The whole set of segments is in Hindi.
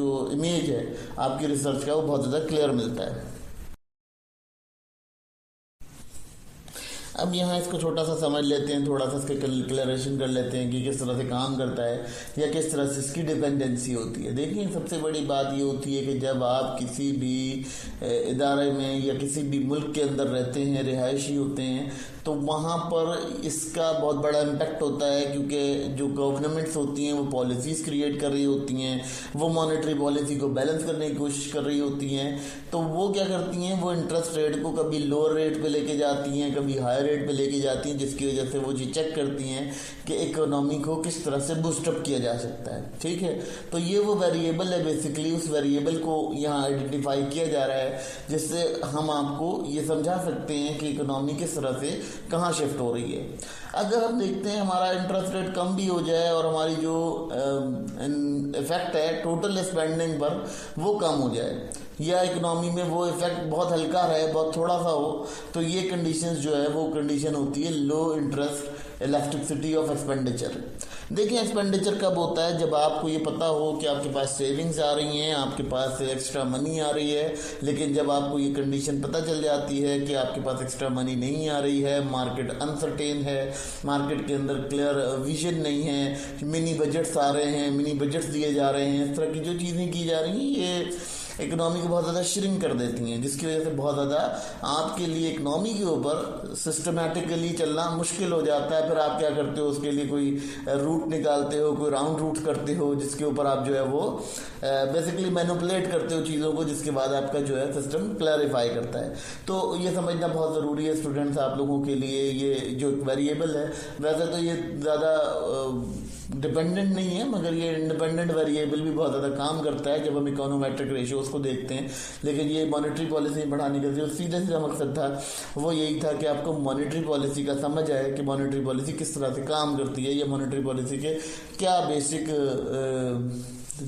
जो इमेज है आपकी रिसर्च का वो बहुत ज़्यादा क्लियर मिलता है। अब यहाँ इसको छोटा सा समझ लेते हैं, थोड़ा सा इसके क्लियरेशन कर लेते हैं कि किस तरह से काम करता है या किस तरह से इसकी डिपेंडेंसी होती है। देखिए, सबसे बड़ी बात ये होती है कि जब आप किसी भी इदारे में या किसी भी मुल्क के अंदर रहते हैं, रिहायशी होते हैं, तो वहाँ पर इसका बहुत बड़ा इम्पैक्ट होता है, क्योंकि जो गवर्नमेंट्स होती हैं वो पॉलिसीज़ क्रिएट कर रही होती हैं, वो मॉनेटरी पॉलिसी को बैलेंस करने की कोशिश कर रही होती हैं। तो वो क्या करती हैं, वो इंटरेस्ट रेट को कभी लोअर रेट पे लेके जाती हैं, कभी हाई रेट पे लेके जाती हैं, जिसकी वजह से वो ये चेक करती हैं कि इकोनॉमी को किस तरह से बूस्टअप किया जा सकता है। ठीक है, तो ये वो वेरिएबल है, बेसिकली उस वेरिएबल को यहाँ आइडेंटिफाई किया जा रहा है, जिससे हम आपको ये समझा सकते हैं कि इकोनॉमी किस तरह से कहाँ शिफ्ट हो रही है। अगर हम देखते हैं हमारा इंटरेस्ट रेट कम भी हो जाए और हमारी जो इफेक्ट है टोटल स्पेंडिंग पर वो कम हो जाए, या इकोनॉमी में वो इफेक्ट बहुत हल्का रहे, बहुत थोड़ा सा हो, तो ये कंडीशंस जो है वो कंडीशन होती है लो इंटरेस्ट इलास्टिसिटी ऑफ एक्सपेंडिचर। देखिए, एक्सपेंडिचर कब होता है, जब आपको ये पता हो कि आपके पास सेविंग्स आ रही हैं, आपके पास एक्स्ट्रा मनी आ रही है, लेकिन जब आपको ये कंडीशन पता चल जाती है कि आपके पास एक्स्ट्रा मनी नहीं आ रही है, मार्केट अनसर्टेन है, मार्केट के अंदर क्लियर विजन नहीं है, मिनी बजट्स आ रहे हैं, मिनी बजट्स दिए जा रहे हैं, इस तरह की जो चीज़ें की जा रही हैं ये इकोनॉमी को बहुत ज़्यादा श्रिंक कर देती हैं, जिसकी वजह से बहुत ज़्यादा आपके लिए इकोनॉमी के ऊपर सिस्टमेटिकली चलना मुश्किल हो जाता है। फिर आप क्या करते हो, उसके लिए कोई रूट निकालते हो, कोई राउंड रूट करते हो, जिसके ऊपर आप जो है वो बेसिकली मैनिपुलेट करते हो चीज़ों को, जिसके बाद आपका जो है सिस्टम क्लैरिफाई करता है। तो ये समझना बहुत ज़रूरी है स्टूडेंट्स, आप लोगों के लिए। ये जो वेरिएबल है, वैसे तो ये ज़्यादा डिपेंडेंट नहीं है, मगर ये इंडिपेंडेंट वेरिएबल भी बहुत ज़्यादा काम करता है जब हम इकोनोमेट्रिक रेशियोज को देखते हैं। लेकिन ये मॉनेटरी पॉलिसी बढ़ाने का जो सीधा सीधा मकसद था वो यही था कि आपको मॉनेटरी पॉलिसी का समझ आए कि मॉनेटरी पॉलिसी किस तरह से काम करती है, या मॉनेटरी पॉलिसी के क्या बेसिक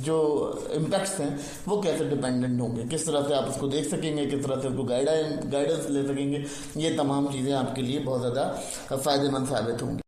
जो इम्पैक्ट्स हैं वो कैसे डिपेंडेंट होंगे, किस तरह से आप उसको देख सकेंगे, किस तरह से उसको गाइडेंस ले सकेंगे। ये तमाम चीज़ें आपके लिए बहुत ज़्यादा फ़ायदेमंद साबित होंगी।